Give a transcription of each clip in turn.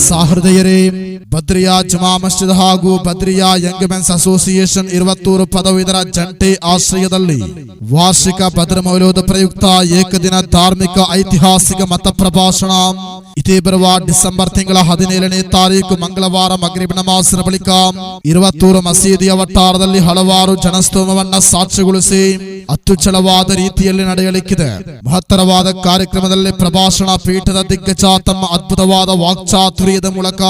ಸಹೃದಯರೇ, ಬದ್ರಿಯಾ ಜುಮಾ ಮಸ್ಜಿದ್ ಹಾಗೂ Badriya young men's association 20 ಪದವೀಧರ ಜಂಟಿ ಆಶ್ರಯದಲ್ಲಿ ವಾರ್ಷಿಕ ಬದ್ರ ಮೌಲೂದ್ ಪ್ರಯುಕ್ತ ಏಕದಿನ ಧಾರ್ಮಿಕ ಐತಿಹಾಸಿಕ ಮತ ಪ್ರಭಾಷಣ ಇದೇ ಬರುವ ಡಿಸೆಂಬರ್ ತಿಂಗಳ 17ನೇ ತಾರೀಕು ಮಂಗಳವಾರ ಮಗ್ರಿಬ್ ನಮಾಜಿನ ಬಳಿಕ 20 ಮಸೀದಿಯ ವಟ್ಟಾರದಲ್ಲಿ ಹಲವಾರು ಜನಸ್ತೋಮವನ್ನ ಸಾಕ್ಷಿಗೊಳಿಸಿ ಅತ್ಯುಚ್ಚಳವಾದ ರೀತಿಯಲ್ಲಿ ನಡೆಯಲಿಕ್ಕಿದೆ. ಮಹತ್ತರವಾದ ಕಾರ್ಯಕ್ರಮದಲ್ಲಿ ಪ್ರಭಾಷಣ ಪೀಠದ ದಿಗ್ಗಜ ತಮ್ಮ ಅದ್ಭುತವಾದ ವಾಕ್ಚಾತುರ್ಯದ ಮೂಲಕ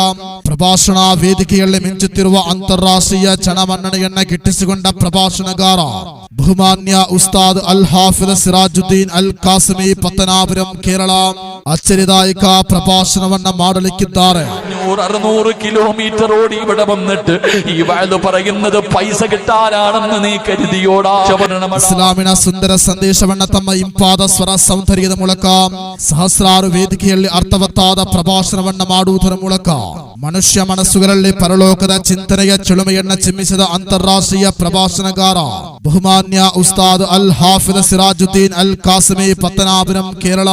ಪ್ರಭಾಷಣಾ ವೇದಿಕೆಯಲ್ಲಿ ಮಿಂಚುತ್ತಿರುವ ಅಂತಾರಾಷ್ಟ್ರೀಯ ಜನಮನ್ನಣೆಯನ್ನ ಗಿಟ್ಟಿಸಿಕೊಂಡ ಪ್ರಭಾಷಣಗಾರ ಬಹುಮಾನ್ಯ ಉಸ್ತಾದ್ ಅಲ್ ಹಾಫಿಜ್ ಸಿರಾಜುದ್ದೀನ್ ಅಲ್ ಕಾಸಿಮಿ ಪತ್ತನಾಪುರಂ ಕೇರಳ ಅಚ್ಚರಿದಾಯಕ ಪ್ರಭಾಷಣವನ್ನ ಮಾಡಲಿಕ್ಕಿದ್ದಾರೆ. 600 കിലോമീറ്റർ ഓടി ഇവിടെ വന്നിട്ട് ഈ വഅദ് പറയുന്നത് പൈസ കിട്ടാനാണെന്ന് നീ കരുതിയോടാ. ಇಸ್ಲಾಮಿನ ಸುಂದರ ಸಂದೇಶವನ್ನ ತಮ್ಮ ಇಂಪಾದ ಸ್ವರ ಸೌಂದರ್ಯದ ಮೂಲಕ ಸಹಸ್ರಾರು ವೇದಿಕೆಯಲ್ಲಿ ಅರ್ಥವತ್ತಾದ ಪ್ರಭಾಷಣವನ್ನ ಮಾಡುವುದರ ಮೂಲಕ ಮನುಷ್ಯ ಮನಸ್ಸುಗಳಲ್ಲಿ ಪರಲೋಕದ ಚಿಂತನೆಯ ಚಿಲುಮೆಯನ್ನ ಚಿಮ್ಮಿಸಿದ ಅಂತಾರಾಷ್ಟ್ರೀಯ ಪ್ರಭಾಷಣಗಾರ ಬಹುಮಾನ್ಯ ಉಸ್ತಾದ್ ಅಲ್ ಹಾಫಿಜ್ ಸಿರಾಜುದ್ದೀನ್ ಅಲ್ ಕಾಸಿಮಿ ಪತ್ತನಾಪುರಂ ಕೇರಳ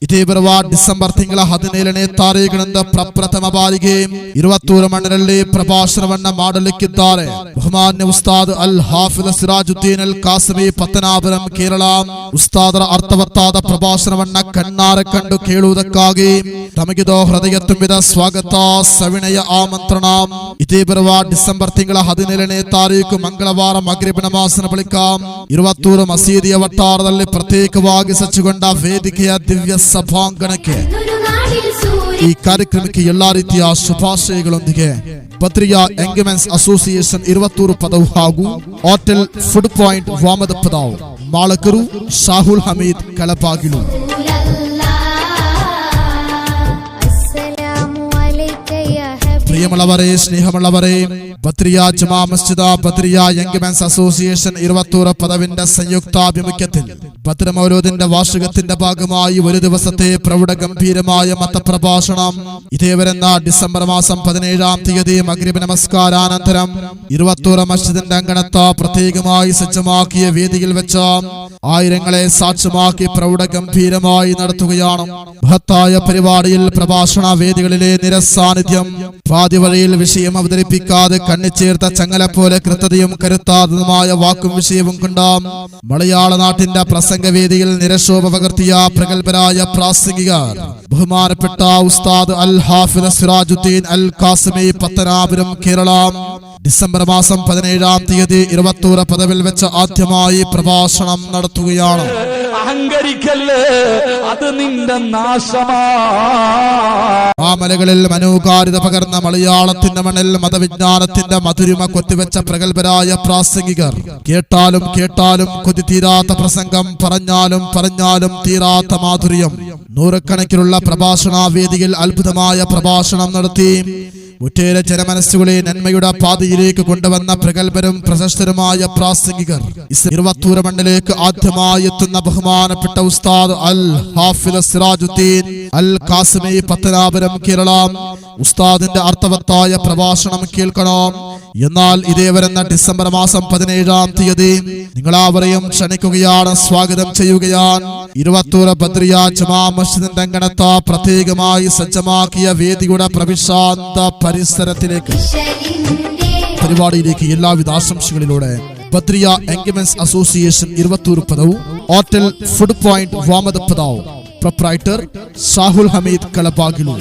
ಇದೇ ಬರುವ ಡಿಸೆಂಬರ್ ತಿಂಗಳ 17ನೇ ತಾರೀಕಿನಿಂದ ಪ್ರಪ್ರಥಮ ಬಾರಿಗೆ 20 ಮಣ್ಣಿನಲ್ಲಿ ಪ್ರಭಾಷಣವನ್ನ ಮಾಡಲಿಕ್ಕಿದ್ದಾರೆ. ಬಹುಮಾನ್ಯ ಉಸ್ತಾದ್ ಅಲ್ ಹಾಫಿಜ್ ಸಿರಾಜುದ್ದೀನ್ ಅಲ್ ಕಾಸಿಮಿ ಪತ್ತನಾಪುರಂ ಕೇರಳ ಉಸ್ತಾದರ ಅರ್ಥವತ್ತಾದ ಪ್ರಭಾಷಣವನ್ನ ಕಣ್ಣಾರೆ ಕಂಡು ಕೇಳುವುದಕ್ಕಾಗಿ ತಮಗಿದೋ ಹೃದಯ ತುಂಬಿದ ಸ್ವಾಗತ, ಸವಿನಯ ಆಮಂತ್ರಣ. ಇದೇ ಬರುವ ಡಿಸೆಂಬರ್ ತಿಂಗಳ 17ನೇ ತಾರೀಕು ಮಂಗಳವಾರ ಮಗ್ರಿಬ್ ನಮಾಜಿನ ಬಳಿಕ 20 ಮಸೀದಿಯ ವಟ್ಟಾರದಲ್ಲಿ ಪ್ರತ್ಯೇಕವಾಗಿ ಸಜ್ಜುಗೊಂಡ ವೇದಿಕೆಯ ದಿವ್ಯ ಸಭಾಂಗಣಕ್ಕೆ ಈ ಕಾರ್ಯಕ್ರಮಕ್ಕೆ ಎಲ್ಲಾ ರೀತಿಯ ಶುಭಾಶಯಗಳೊಂದಿಗೆ Badriya young men's association 20 Padavu ಹಾಗೂ hotel food point Vamada Padav ಮಾಲಕರು ಶಾಹುಲ್ ಹಮೀದ್ ಕಳಬಾಗಿಲು. ಪ್ರಿಯಮಳವರೇ, ಸ್ನೇಹಮಳವರೇ, Badriya Jama Masjid Badriya young men's association 20 പദവിന്റെ സംയുക്താഭിമുഖ്യത്തിൽ ബദ്ര മൗലൂദിന്റെ വാർഷികത്തിന്റെ ഭാഗമായി ഒരു ദിവസത്തെ പ്രൗഢ ഗംഭീരമായ മതപ്രഭാഷണം ഇതേ വരുന്ന ഡിസംബർ മാസം 17-ാം തീയതി മഗ്രിബ് നമസ്കാരാനന്തരം 20 മസ്ജിദിന്റെ അങ്കണത്ത് പ്രത്യേകമായി സജ്ജമാക്കിയ വേദിയിൽ വെച്ച് ആയിരങ്ങളെ സാക്ഷ്യമാക്കി പ്രൗഢ ഗംഭീരമായി നടത്തുകയാണ്. മഹത്തായ പരിപാടിയിൽ പ്രഭാഷണ വേദികളിലെ നിരസാന്നിധ്യം, പാതിവഴിയിൽ വിഷയം അവതരിപ്പിക്കാതെ കണ്ണിച്ചേർത്ത ചങ്ങല പോലെ കൃത്യതയും കരുത്താതുമായ വാക്കും വിഷയവും കൊണ്ട് മലയാള നാട്ടിന്റെ പ്രസംഗവേദിയിൽ നിരശോഭ പകർത്തിയ പ്രഗത്ഭരായ പ്രാസംഗികർ ബഹുമാനപ്പെട്ട ഉസ്താദ് അൽ ഹാഫിജ് സിറാജുദ്ദീൻ അൽ കാസിമി പത്തനാപുരം കേരള ഡിസംബർ മാസം 17-ാം തീയതി 20 പദവിൽ വെച്ച് ആദ്യമായി പ്രഭാഷണം നടത്തുകയാണ്. അഹങ്കരിക്കല്ലേ, അത് നിന്റെ നാശമാ. ആ മലകളിൽ മനോഹാരിത പകർന്ന മലയാളത്തിന്റെ മണ്ണിൽ മതവിജ്ഞാനത്തിന്റെ മധുരിമ കൊത്തിവെച്ച പ്രഗത്ഭരായ പ്രാസംഗികർ കേട്ടാലും കേട്ടാലും കൊതി തീരാത്ത പ്രസംഗം, പറഞ്ഞാലും പറഞ്ഞാലും തീരാത്ത മാധുര്യം. നൂറുകണക്കിനുള്ള പ്രഭാഷണ വേദിയിൽ അത്ഭുതമായ പ്രഭാഷണം നടത്തി ഒട്ടേറെ ജനമനസ്സുകളെ നന്മയുടെ പാതയിലേക്ക് കൊണ്ടുവന്ന പ്രഗത്ഭരും പ്രശസ്തരുമായ പ്രാസംഗികർ 20 മണ്ണിലേക്ക് ആദ്യമായി എത്തുന്ന ബഹുമാനപ്പെട്ട ഉസ്താദ് അൽ ഹാഫിജ് സിറാജുദ്ദീൻ അൽ കാസിമി പത്തനാപുരം കേരള ഉസ്താദിന്റെ അർത്ഥവത്തായ പ്രഭാഷണം കേൾക്കണം. എന്നാൽ ഇതേ വരുന്ന ഡിസംബർ മാസം 17-ാം തീയതി നിങ്ങളാവരെയും ക്ഷണിക്കുകയാണ്, സ്വാഗതം ചെയ്യുകയാണ്. 20 ബദ്രിയ ജമാ മസ്ജിദിന്റെ അങ്കണത്ത് പ്രത്യേകമായി സജ്ജമാക്കിയ വേദിയുടെ പ്രവിശാന്ത പരിസരത്തിലേക്ക് പരിപാടിയിലേക്ക് എല്ലാവിധ ആശംസകളിലൂടെ ബദ്രിയ യംഗ് മെൻസ് അസോസിയേഷൻ 20 പദവും ഹോട്ടൽ ഫുഡ് പോയിന്റ് വാമദ പദാവും പ്രൊപ്രൈറ്റർ ഷാഹുൽ ഹമീദ് കലബാഗിലു.